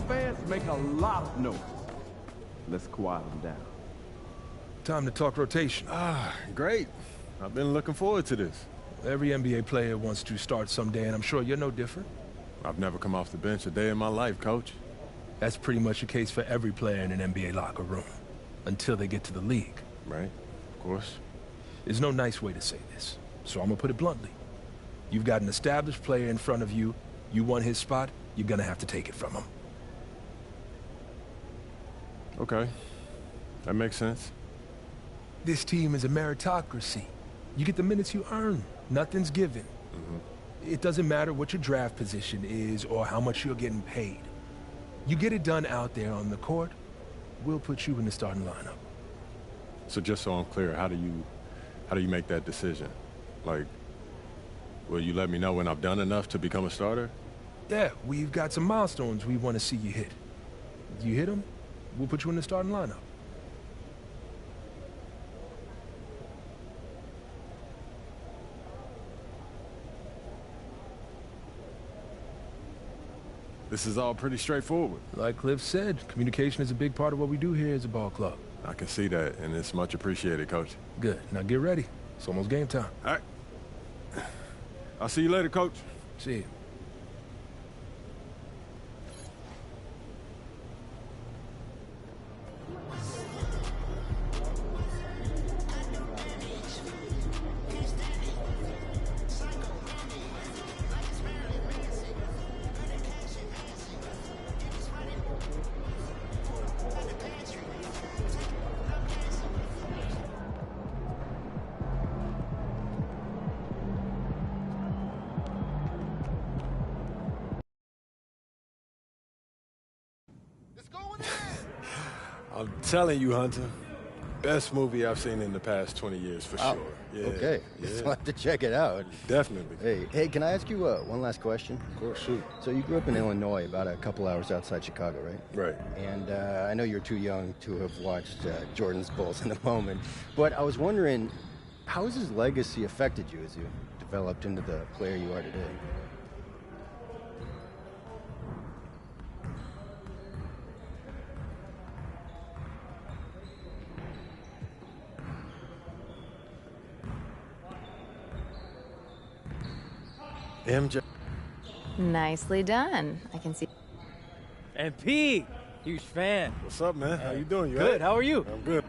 fans make a lot of noise. Let's quiet them down. Time to talk rotation. Great. I've been looking forward to this. Every NBA player wants to start someday, and I'm sure you're no different. I've never come off the bench a day in my life, Coach. That's pretty much the case for every player in an NBA locker room, until they get to the league. Right, of course. There's no nice way to say this, so I'm gonna put it bluntly. You've got an established player in front of you. You want his spot, you're gonna have to take it from him. Okay, that makes sense. This team is a meritocracy. You get the minutes you earn. Nothing's given. It doesn't matter what your draft position is or how much you're getting paid. You get it done out there on the court, we'll put you in the starting lineup. So just so I'm clear, how do you make that decision? Like, will you let me know when I've done enough to become a starter? Yeah, we've got some milestones we want to see you hit. You hit them, we'll put you in the starting lineup. This is all pretty straightforward. Like Cliff said, communication is a big part of what we do here as a ball club. I can see that, and it's much appreciated, Coach. Good. Now get ready. It's almost game time. All right. I'll see you later, Coach. See you. I'm telling you, Hunter, best movie I've seen in the past 20 years, for sure. Yeah, okay, so I have to check it out. Definitely. Hey, can I ask you one last question? Of course, shoot. So you grew up in Illinois, about a couple hours outside Chicago, right? Right. And I know you're too young to have watched Jordan's Bulls in the moment, but I was wondering, how has his legacy affected you as you developed into the player you are today? MJ. Nicely done. I can see. And P, huge fan. What's up, man? How you doing? You Good. right? How are you? I'm good.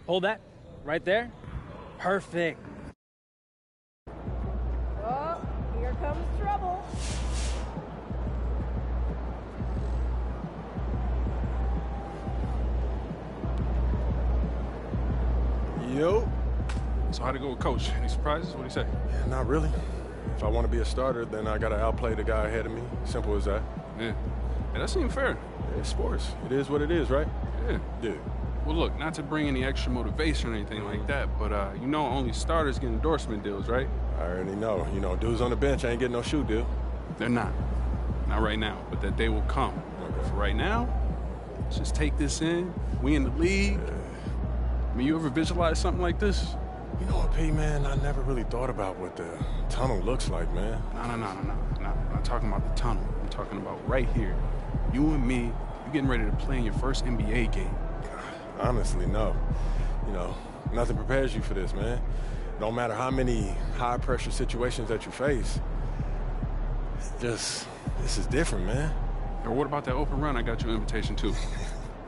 Hold that. Right there. Perfect. Oh, here comes trouble. Yo. So how'd it go with Coach? Any surprises? What'd he say? Yeah, not really. If I want to be a starter, then I got to outplay the guy ahead of me. Simple as that. Yeah. Hey, that seemed fair. Yeah, it's sports. It is what it is, right? Yeah. Yeah. Well, look, not to bring any extra motivation or anything like that, but you know only starters get endorsement deals, right? I already know. You know, dudes on the bench ain't getting no shoe deal. They're not. Not right now, but that day will come. Okay. For right now, let's just take this in. We in the league. I mean, you ever visualize something like this? You know what, P, man? I never really thought about what the tunnel looks like, man. No. I'm not talking about the tunnel. I'm talking about right here. You and me, you getting ready to play in your first NBA game. Honestly, no. You know, nothing prepares you for this, man. No matter how many high-pressure situations that you face, this is different, man. Or what about that open run I got you an invitation to?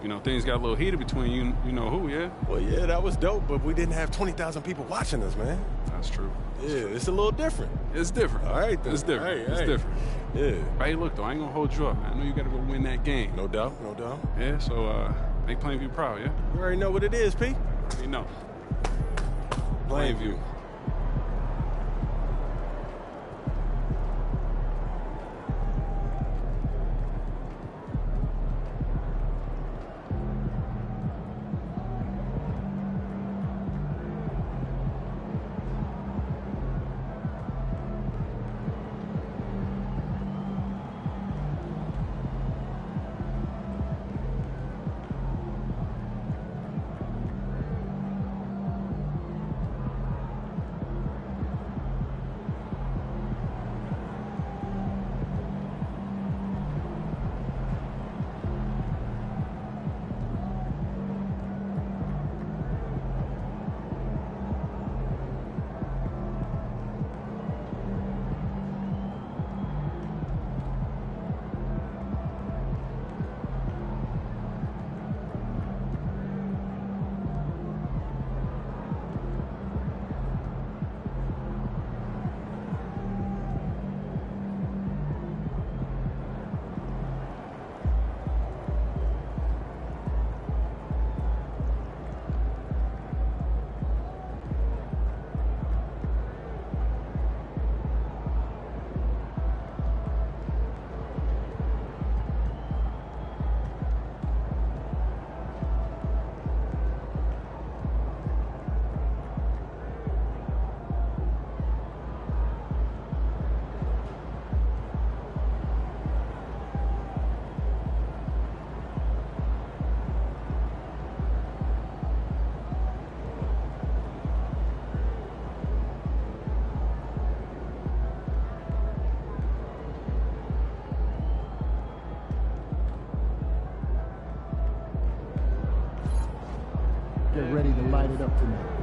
You know, things got a little heated between you know who, yeah? Well, yeah, that was dope, but we didn't have 20,000 people watching us, man. That's true. Yeah, it's a little different. It's different. All right, then. It's different. Hey, it's different. Yeah. But hey, look, though, I ain't gonna hold you up, man. I know you gotta go win that game. No doubt, no doubt. Yeah, so, make Plainview proud, yeah? You already know what it is, P. You know. Plainview. get ready to light it up tonight.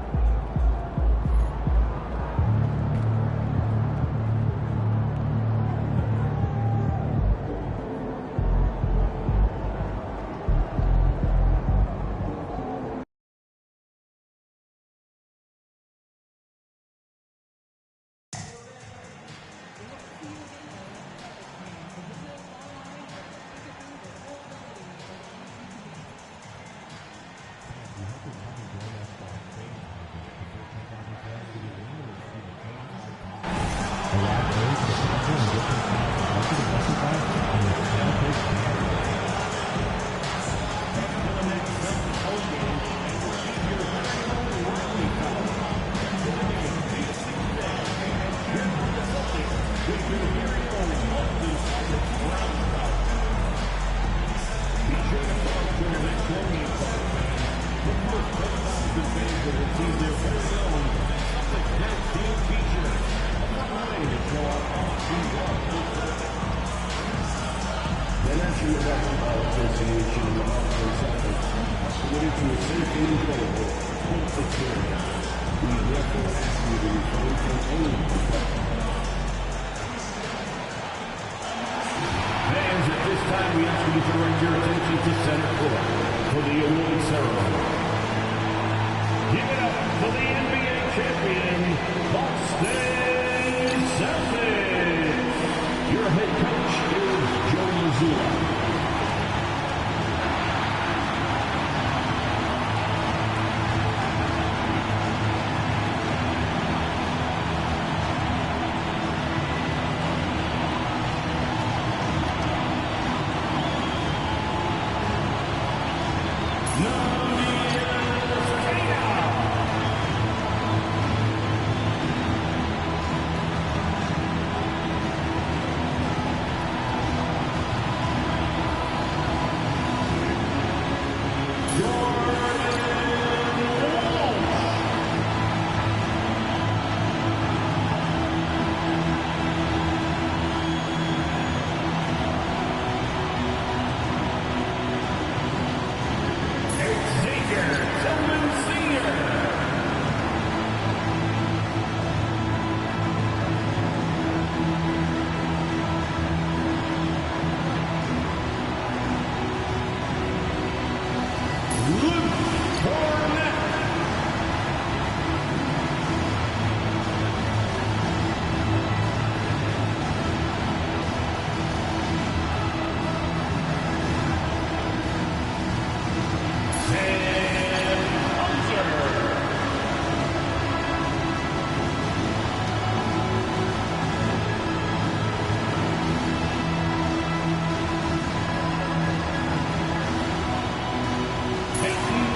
Peyton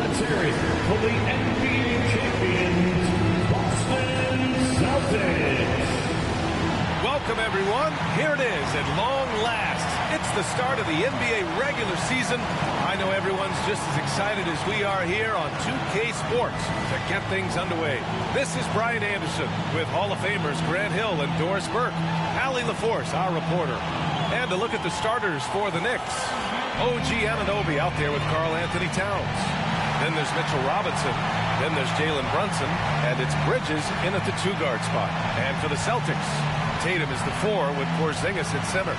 Let's hear it for the NBA champions, Boston Celtics. Welcome, everyone. Here it is at long last. It's the start of the NBA regular season. I know everyone's just as excited as we are here on 2K Sports to get things underway. This is Brian Anderson with Hall of Famers Grant Hill and Doris Burke. Allie LaForce, our reporter. And a look at the starters for the Knicks. OG Anunoby out there with Karl Anthony Towns. Then there's Mitchell Robinson. Then there's Jalen Brunson. And it's Bridges in at the 2-guard spot. And for the Celtics, Tatum is the 4 with Porzingis at center.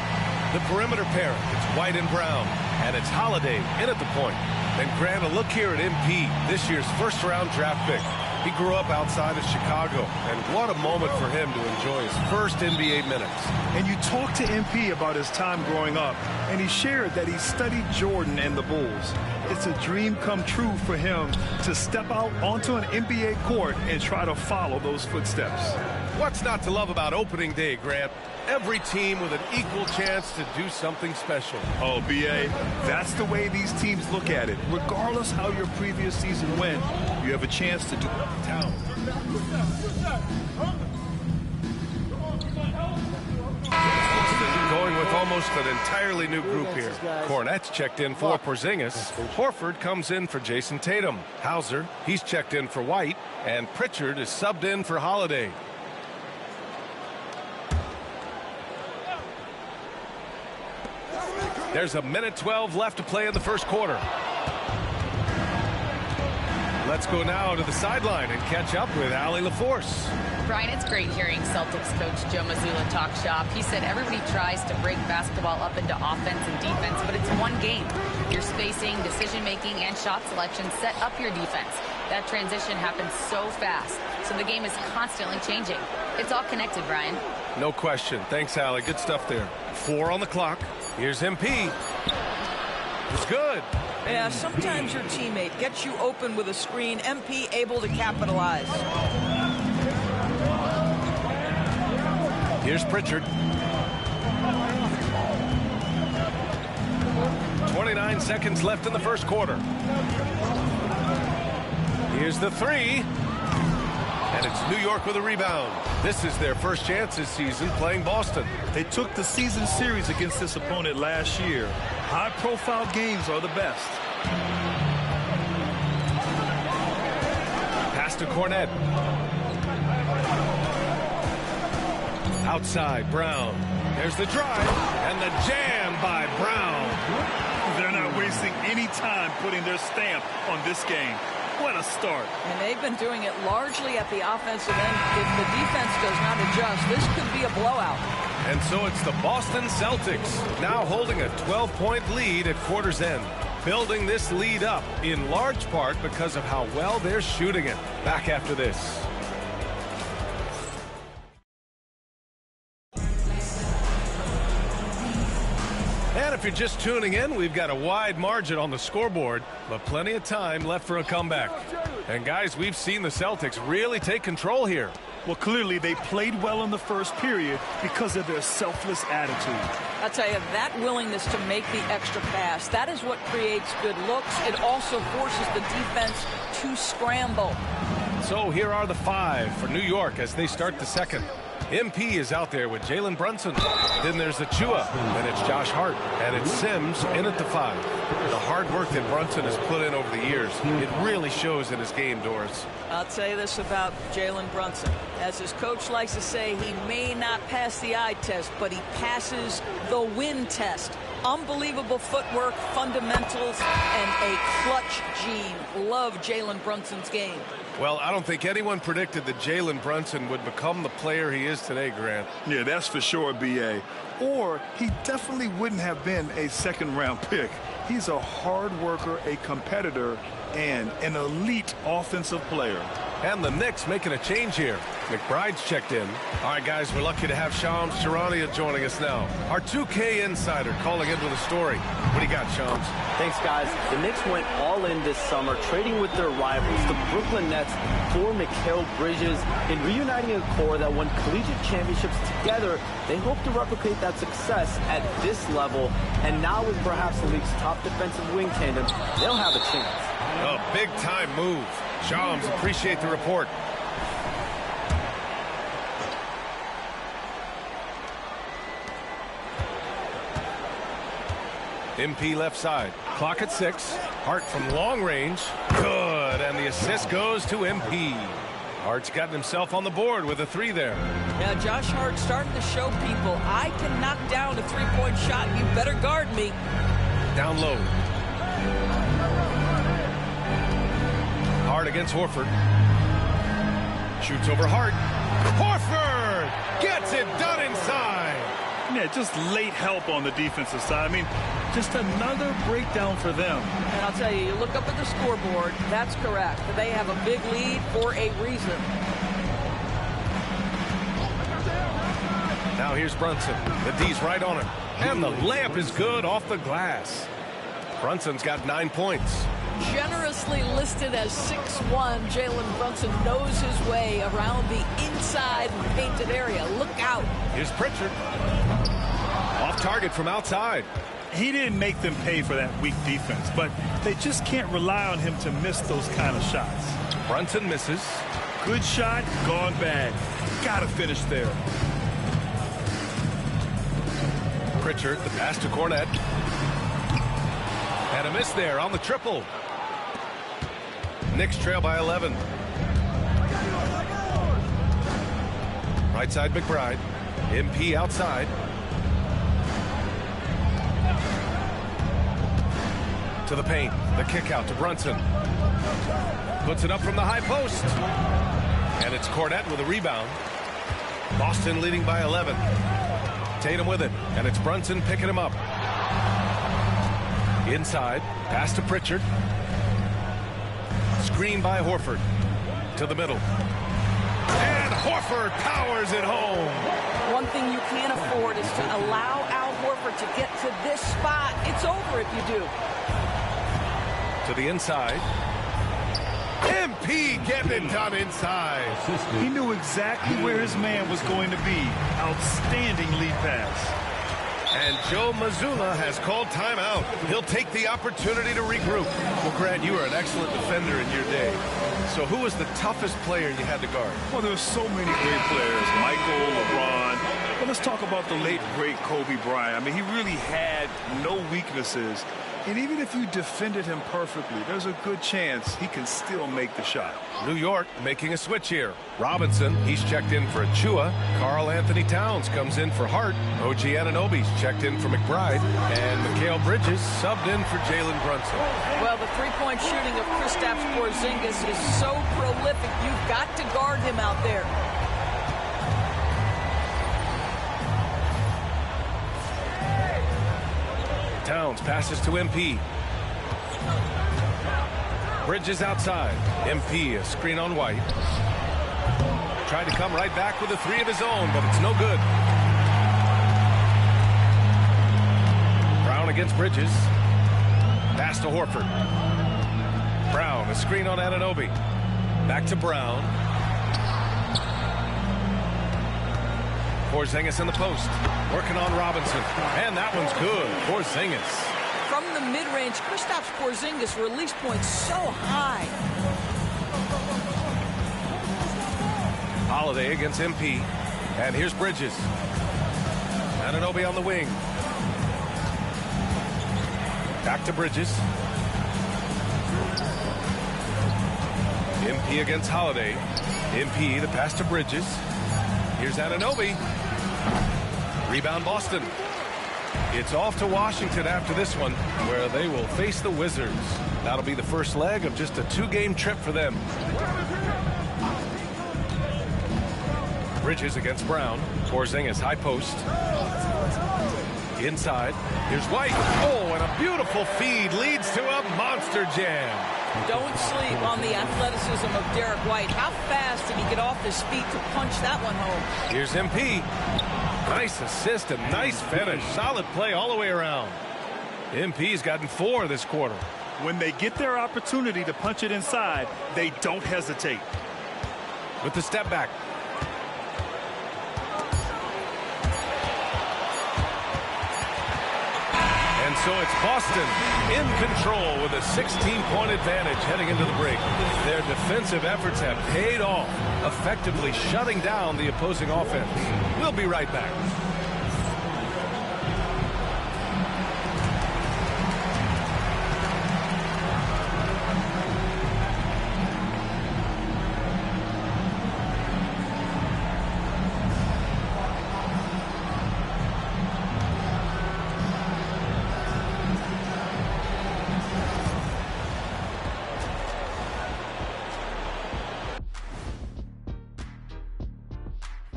The perimeter pairing, it's White and Brown. And it's Holiday in at the point. Then Grant, a look here at MP, this year's first-round draft pick. He grew up outside of Chicago, and what a moment for him to enjoy his first NBA minutes. And you talked to MP about his time growing up, and he shared that he studied Jordan and the Bulls. It's a dream come true for him to step out onto an NBA court and try to follow those footsteps. What's not to love about opening day, Grant? Every team with an equal chance to do something special. Oh, B.A., that's the way these teams look at it. Regardless how your previous season went, you have a chance to do town. Going with almost an entirely new group here. Cornette's checked in for Porzingis. Horford comes in for Jason Tatum. Hauser, he's checked in for White. And Pritchard is subbed in for Holiday. There's a minute 12 left to play in the first quarter. Let's go now to the sideline and catch up with Allie LaForce. Brian, it's great hearing Celtics coach Joe Mazzulla talk shop. He said everybody tries to break basketball up into offense and defense, but it's one game. Your spacing, decision-making, and shot selection set up your defense. That transition happens so fast, so the game is constantly changing. It's all connected, Brian. No question. Thanks, Allie. Good stuff there. 4 on the clock. Here's MP. It's good. Yeah, sometimes your teammate gets you open with a screen. MP able to capitalize. Here's Pritchard. 29 seconds left in the first quarter. Here's the 3. And it's New York with a rebound. This is their first chance this season playing Boston. They took the season series against this opponent last year. High-profile games are the best. Pass to Cornette. Outside, Brown. There's the drive, and the jam by Brown. They're not wasting any time putting their stamp on this game. What a start. And they've been doing it largely at the offensive end. If the defense does not adjust, this could be a blowout. And so it's the Boston Celtics now holding a 12-point lead at quarter's end. Building this lead up in large part because of how well they're shooting it. Back after this. And if you're just tuning in, we've got a wide margin on the scoreboard, but plenty of time left for a comeback. And guys, we've seen the Celtics really take control here. Well, clearly they played well in the first period because of their selfless attitude. I'll tell you, that willingness to make the extra pass, that is what creates good looks. It also forces the defense to scramble. So here are the 5 for New York as they start the second. MP is out there with Jalen Brunson. Then there's Achua. Then it's Josh Hart. And it's Sims in at the 5. The hard work that Brunson has put in over the years, it really shows in his game, Doris. I'll tell you this about Jalen Brunson. As his coach likes to say, he may not pass the eye test, but he passes the win test. Unbelievable footwork, fundamentals, and a clutch gene. Love Jalen Brunson's game. Well, I don't think anyone predicted that Jalen Brunson would become the player he is today, Grant. Yeah, that's for sure, B.A. Or he definitely wouldn't have been a second-round pick. He's a hard worker, a competitor, and an elite offensive player. And the Knicks making a change here. McBride's checked in. All right, guys, we're lucky to have Shams Charania joining us now. Our 2K insider calling in with a story. What do you got, Shams? Thanks, guys. The Knicks went all in this summer, trading with their rivals, the Brooklyn Nets, for Mikal Bridges. In reuniting a core that won collegiate championships together, they hope to replicate that success at this level. And now with perhaps the league's top defensive wing tandem, they'll have a chance. A big-time move. Shams, appreciate the report. MP left side. Clock at 6. Hart from long range. Good. And the assist goes to MP. Hart's gotten himself on the board with a 3 there. Yeah, Josh Hart starting to show people, I can knock down a three-point shot. You better guard me. Down low. Hart against Horford. Shoots over Hart. Horford gets it done inside. Yeah, just late help on the defensive side. I mean, just another breakdown for them. And I'll tell you, you look up at the scoreboard, that's correct. They have a big lead for a reason. Now here's Brunson. The D's right on him. And the layup is good off the glass. Brunson's got 9 points. Generously listed as 6'1", Jalen Brunson knows his way around the inside painted area. Look out. Here's Pritchard. Off target from outside. He didn't make them pay for that weak defense, but they just can't rely on him to miss those kind of shots. Brunson misses. Good shot, gone bad. Gotta finish there. Pritchard, the pass to Cornette. And a miss there on the triple. Knicks trail by 11. Right side McBride. MP outside. To the paint. The kick out to Brunson. Puts it up from the high post. And it's Cornette with a rebound. Boston leading by 11. Tatum with it. And it's Brunson picking him up. Inside. Pass to Pritchard. Screen by Horford. To the middle. And Horford powers it home. One thing you can't afford is to allow Al Horford to get to this spot. It's over if you do. To the inside. MP getting it done inside. He knew exactly where his man was going to be. Outstanding lead pass. And Joe Mazzulla has called timeout. He'll take the opportunity to regroup. Well, Grant, you were an excellent defender in your day. So who was the toughest player you had to guard? Well, there's so many great players. Michael, LeBron. But let's talk about the late, great Kobe Bryant. I mean, he really had no weaknesses. And even if you defended him perfectly, there's a good chance he can still make the shot. New York making a switch here. Robinson, he's checked in for Achua. Karl Anthony Towns comes in for Hart. OG Anunoby's checked in for McBride. And Mikal Bridges subbed in for Jalen Brunson. Well, the three-point shooting of Kristaps Porzingis is so prolific, you've got to guard him out there. Towns passes to MP. Bridges outside. MP, a screen on White. Tried to come right back with a 3 of his own, but it's no good. Brown against Bridges. Pass to Horford. Brown, a screen on Anunoby. Back to Brown. Porzingis in the post. Working on Robinson. And that one's good. Porzingis. From the mid-range, Kristaps Porzingis release points so high. Holiday against MP. And here's Bridges. Anunoby on the wing. Back to Bridges. MP against Holiday. MP, the pass to Bridges. Here's Anunoby. Rebound Boston. It's off to Washington after this one, where they will face the Wizards. That'll be the first leg of just a 2-game trip for them. Bridges against Brown. Porzingis high post. Inside. Here's White. Oh, and a beautiful feed leads to a monster jam. Don't sleep on the athleticism of Derek White. How fast did he get off his feet to punch that one home? Here's MP. Nice assist and nice finish. Solid play all the way around. MP's gotten 4 this quarter. When they get their opportunity to punch it inside, they don't hesitate. With the step back. And so it's Boston in control with a 16-point advantage heading into the break. Their defensive efforts have paid off, effectively shutting down the opposing offense. We'll be right back.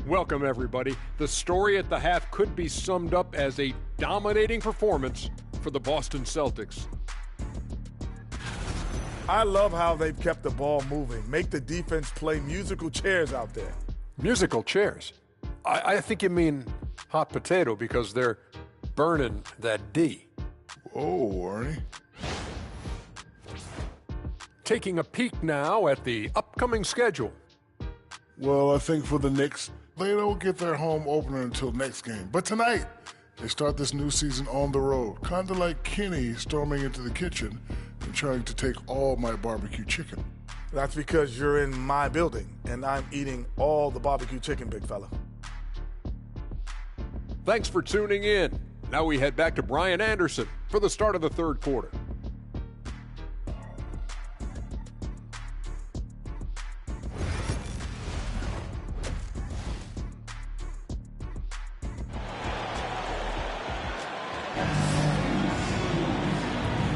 Welcome, everybody. The story at the half could be summed up as a dominating performance for the Boston Celtics. I love how they've kept the ball moving. Make the defense play musical chairs out there. Musical chairs? I think you mean hot potato because they're burning that D. Whoa, Ernie. Taking a peek now at the upcoming schedule. Well, I think for the Knicks, they don't get their home opener until next game. But tonight, they start this new season on the road, kind of like Kenny storming into the kitchen and trying to take all my barbecue chicken. That's because you're in my building, and I'm eating all the barbecue chicken, big fella. Thanks for tuning in. Now we head back to Brian Anderson for the start of the third quarter.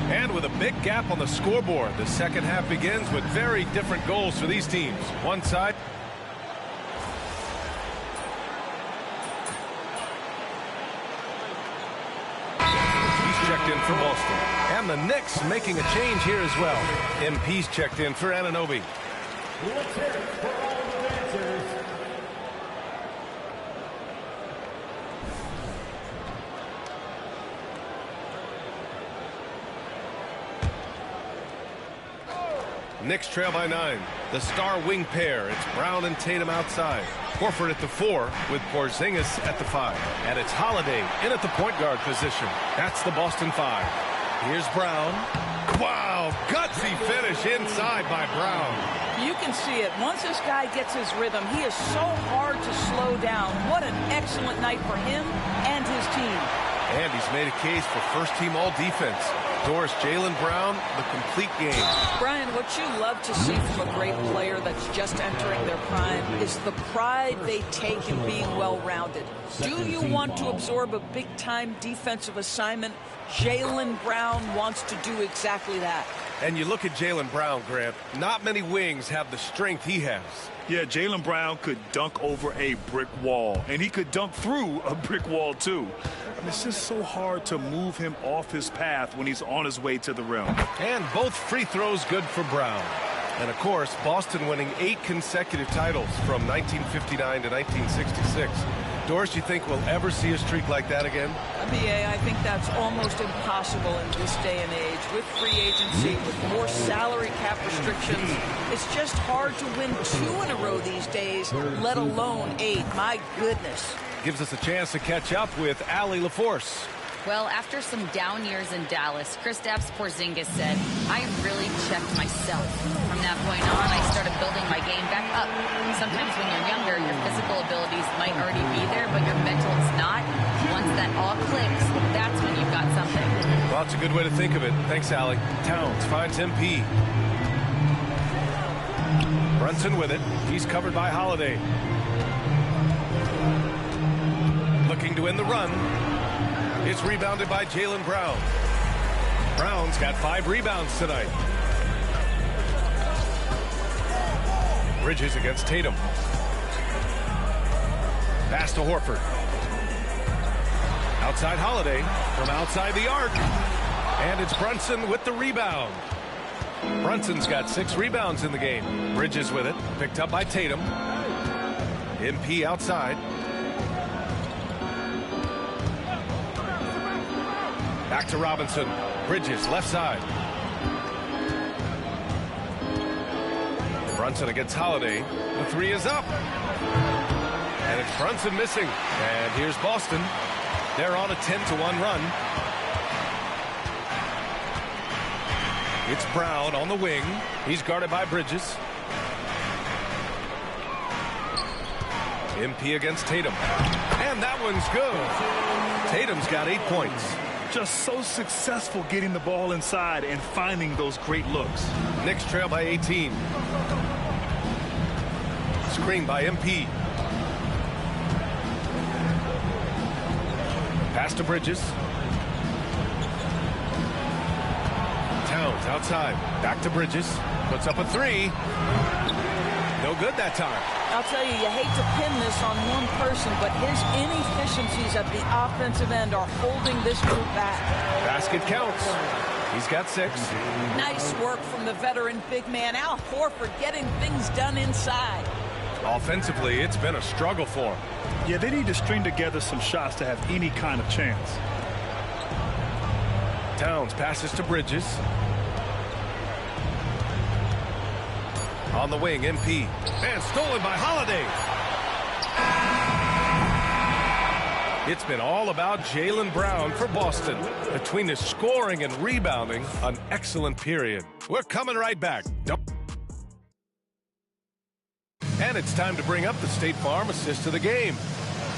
And with a big gap on the scoreboard, the second half begins with very different goals for these teams. One side. He's checked in for Boston. And the Knicks making a change here as well. MP's checked in for Anunoby. Let's hear it for all the dancers. Knicks trail by 9. The star wing pair. It's Brown and Tatum outside. Horford at the 4 with Porzingis at the 5. And it's Holiday in at the point guard position. That's the Boston 5. Here's Brown. Wow, gutsy finish inside by Brown. You can see it. Once this guy gets his rhythm, he is so hard to slow down. What an excellent night for him and his team. And he's made a case for first-team all-defense. Doris, Jaylen Brown, the complete game. Brian, what you love to see from a great player that's just entering their prime is the pride they take in being well-rounded. Do you want to absorb a big-time defensive assignment? Jaylen Brown wants to do exactly that. And you look at Jaylen Brown, Grant, not many wings have the strength he has. Yeah, Jaylen Brown could dunk over a brick wall, and he could dunk through a brick wall, too. I mean, it's just so hard to move him off his path when he's on his way to the rim. And both free throws good for Brown. And, of course, Boston winning 8 consecutive titles from 1959 to 1966. Doris, you think we'll ever see a streak like that again? BA, I think that's almost impossible in this day and age. With free agency, with more salary cap restrictions, it's just hard to win 2 in a row these days, let alone 8. My goodness. Gives us a chance to catch up with Allie LaForce. Well, after some down years in Dallas, Kristaps Porzingis said, I really checked myself. From that point on, I started building my game back up. Sometimes when you're younger, your physical abilities might already be there, but your mental is not. Once that all clicks, that's when you've got something. Well, that's a good way to think of it. Thanks, Allie. Towns finds MP. Brunson with it. He's covered by Holiday. Looking to win the run. It's rebounded by Jaylen Brown. Brown's got 5 rebounds tonight. Bridges against Tatum. Pass to Horford. Outside Holiday from outside the arc. And it's Brunson with the rebound. Brunson's got 6 rebounds in the game. Bridges with it. Picked up by Tatum. MP outside. Back to Robinson. Bridges left side. Brunson against Holiday. The 3 is up. And it's Brunson missing. And here's Boston. They're on a 10-1 run. It's Brown on the wing. He's guarded by Bridges. MP against Tatum. And that one's good. Tatum's got 8 points. Just so successful getting the ball inside and finding those great looks. Knicks trail by 18. Screen by MP. Pass to Bridges. Towns outside. Back to Bridges. Puts up a 3. No good that time. I'll tell you, you hate to pin this on one person, but his inefficiencies at the offensive end are holding this group back. Basket counts. He's got 6. Nice work from the veteran big man, Al Horford, getting things done inside. Offensively, it's been a struggle for him. Yeah, they need to string together some shots to have any kind of chance. Towns passes to Bridges. On the wing, MP. And stolen by Holiday. It's been all about Jaylen Brown for Boston. Between his scoring and rebounding, an excellent period. We're coming right back. And it's time to bring up the State Farm assist of the game.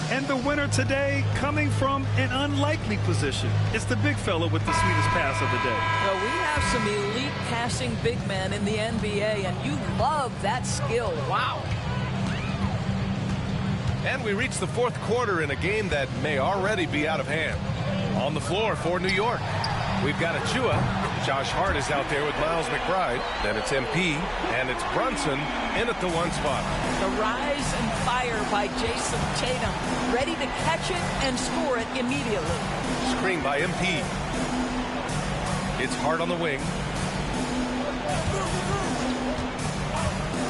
And the winner today coming from an unlikely position. It's the big fella with the sweetest pass of the day. Well, we have some elite passing big men in the NBA, and you love that skill. Wow. And we reach the 4th quarter in a game that may already be out of hand. On the floor for New York, we've got Achua. Josh Hart is out there with Miles McBride. Then it's MP, and it's Brunson in at the 1 spot. The rise and fire by Jason Tatum, ready to catch it and score it immediately. Screen by MP. It's Hart on the wing.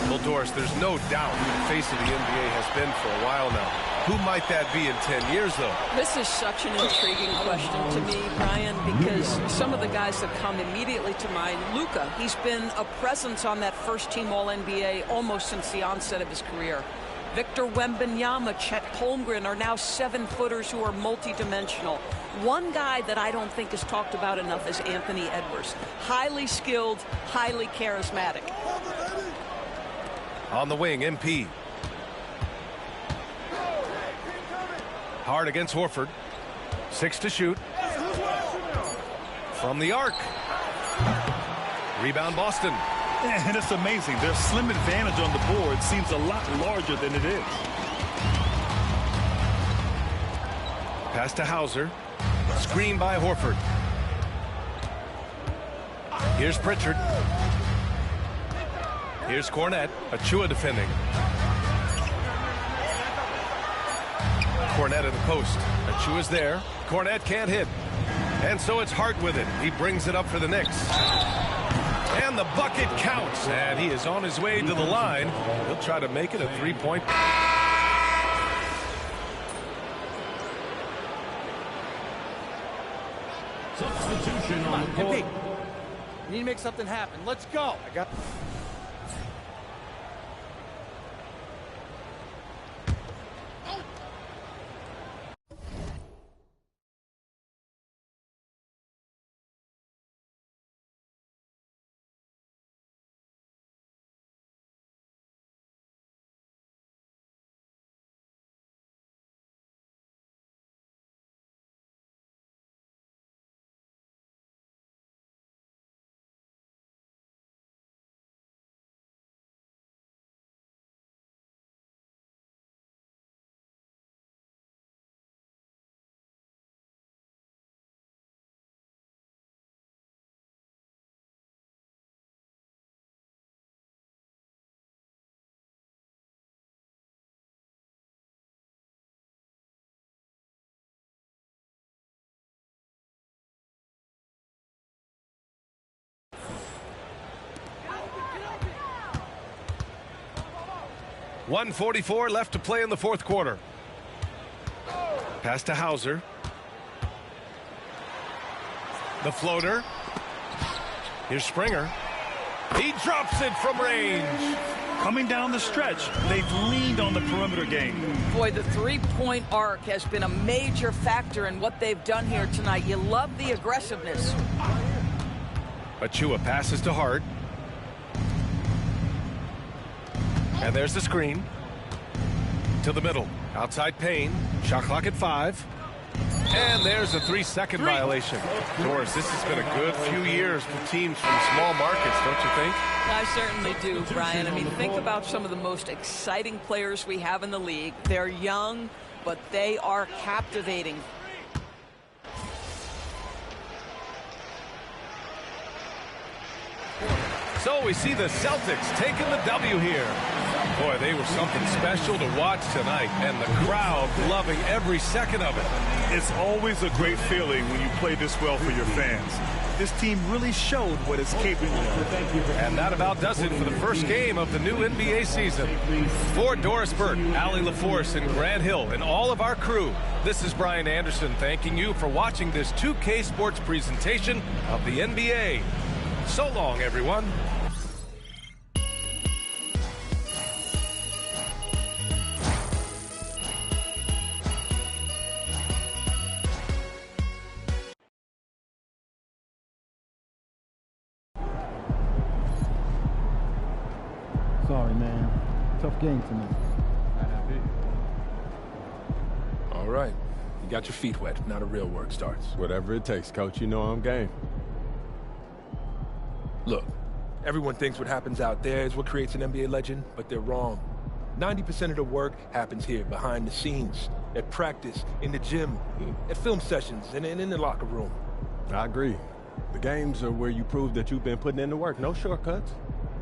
Well, Doris, there's no doubt who the face of the NBA has been for a while now. Who might that be in 10 years, though? This is such an intriguing question to me, Brian, because some of the guys that come immediately to mind, Luka, he's been a presence on that first-team All-NBA almost since the onset of his career. Victor Wembanyama, Chet Holmgren are now 7-footers who are multidimensional. One guy that I don't think is talked about enough is Anthony Edwards. Highly skilled, highly charismatic. On the wing, MP. Hard against Horford. 6 to shoot. From the arc. Rebound Boston. And it's amazing. Their slim advantage on the board seems a lot larger than it is. Pass to Hauser. Screen by Horford. Here's Pritchard. Here's Cornette. Achua defending. Cornette at the post. Achua's there. Cornette can't hit. And so it's Hart with it. He brings it up for the Knicks. And the bucket counts. And he is on his way to the line. He'll try to make it a 3-point. Substitution on the court. You need to make something happen. Let's go. I got. 1:44 left to play in the fourth quarter. Pass to Hauser. The floater. Here's Springer. He drops it from range. Coming down the stretch, they've leaned on the perimeter game. Boy, the three-point arc has been a major factor in what they've done here tonight. You love the aggressiveness. Achua passes to Hart. And there's the screen. To the middle. Outside Payne. Shot clock at 5. And there's a 3-second violation. Doris, this has been a good few years for teams from small markets, don't you think? I certainly do, Brian. I mean, think about some of the most exciting players we have in the league. They're young, but they are captivating. So we see the Celtics taking the W here. Boy, they were something special to watch tonight, and the crowd loving every second of it. It's always a great feeling when you play this well for your fans. This team really showed what it's capable of. And that about does it for the first game of the new NBA season. For Doris Burke, Allie LaForce, and Grant Hill, and all of our crew, this is Brian Anderson thanking you for watching this 2K Sports presentation of the NBA. So long, everyone. Sorry, man. Tough game tonight. All right. You got your feet wet. Now the real work starts. Whatever it takes, Coach. You know I'm game. Look, everyone thinks what happens out there is what creates an NBA legend, but they're wrong. 90% of the work happens here, behind the scenes, at practice, in the gym, at film sessions, and in the locker room. I agree. The games are where you prove that you've been putting in the work. No shortcuts.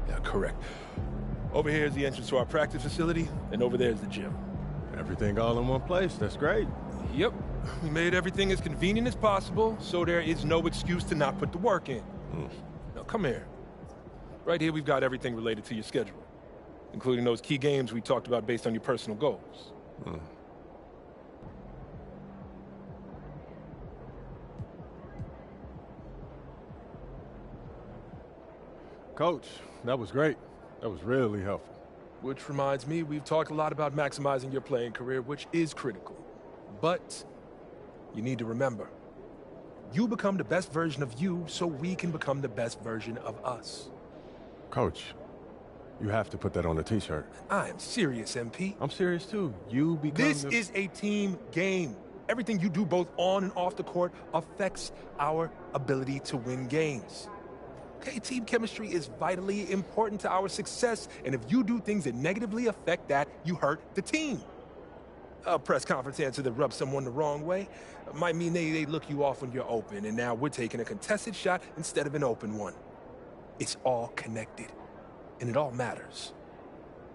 Yeah, correct. Over here is the entrance to our practice facility, and over there is the gym. Everything all in one place. That's great. Yep. We made everything as convenient as possible, so there is no excuse to not put the work in. Now, come here. Right here, we've got everything related to your schedule, including those key games we talked about based on your personal goals. Coach, that was great. That was really helpful. Which reminds me, we've talked a lot about maximizing your playing career, which is critical. But you need to remember, you become the best version of you so we can become the best version of us. Coach, you have to put that on a t-shirt. I am serious, MP. I'm serious too. You become This is a team game. Everything you do both on and off the court affects our ability to win games. Okay, team chemistry is vitally important to our success, and if you do things that negatively affect that, you hurt the team. A press conference answer that rubs someone the wrong way might mean they look you off when you're open, and now we're taking a contested shot instead of an open one. It's all connected, and it all matters.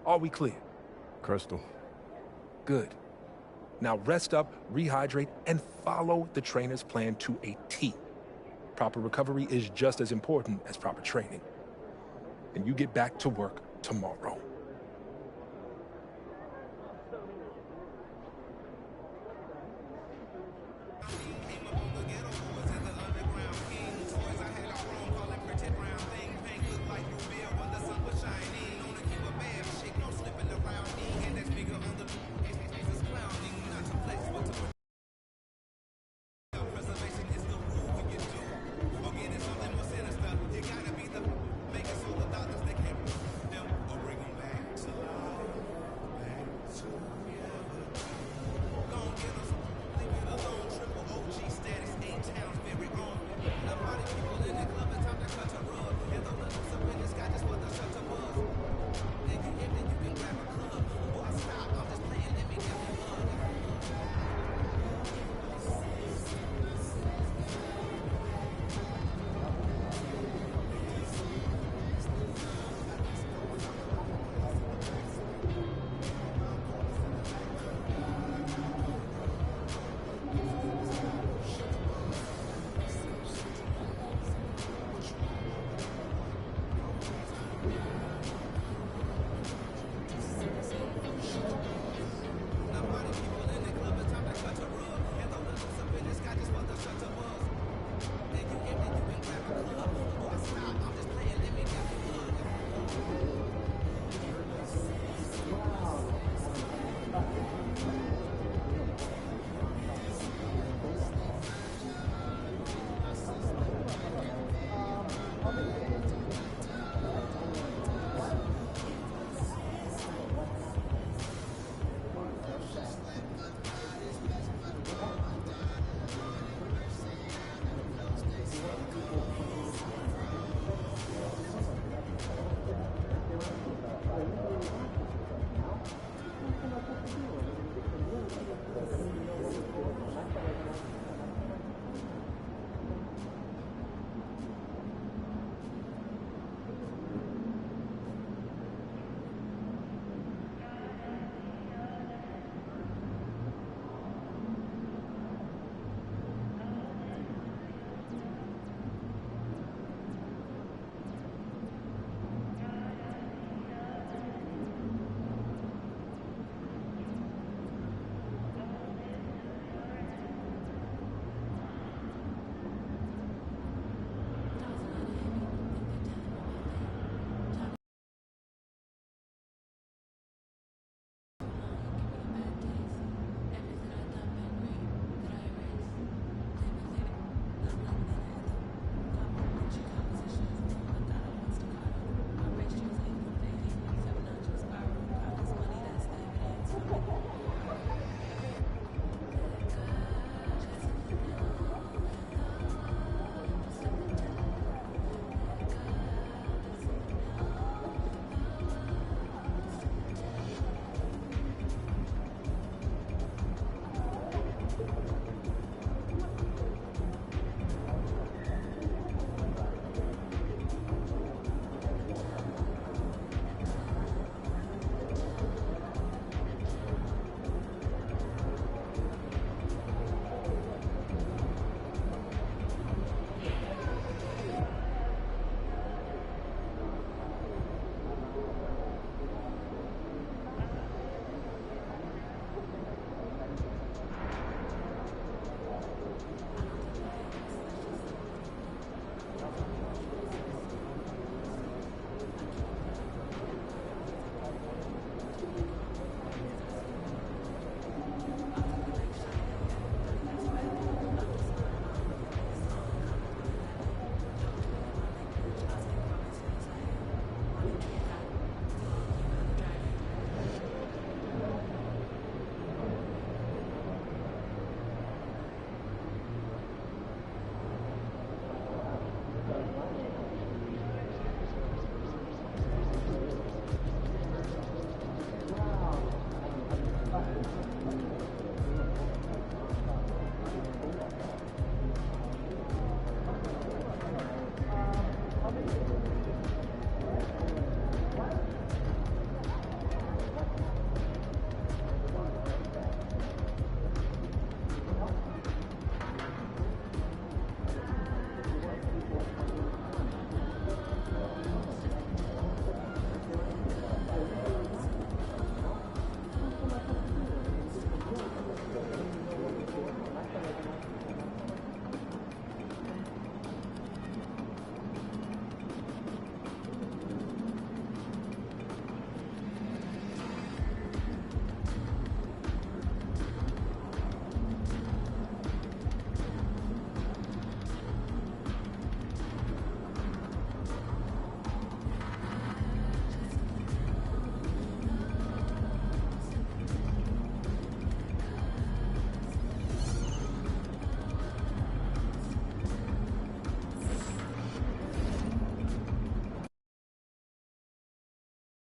Are we clear? Crystal. Good. Now rest up, rehydrate, and follow the trainer's plan to a T. Proper recovery is just as important as proper training. And you get back to work tomorrow.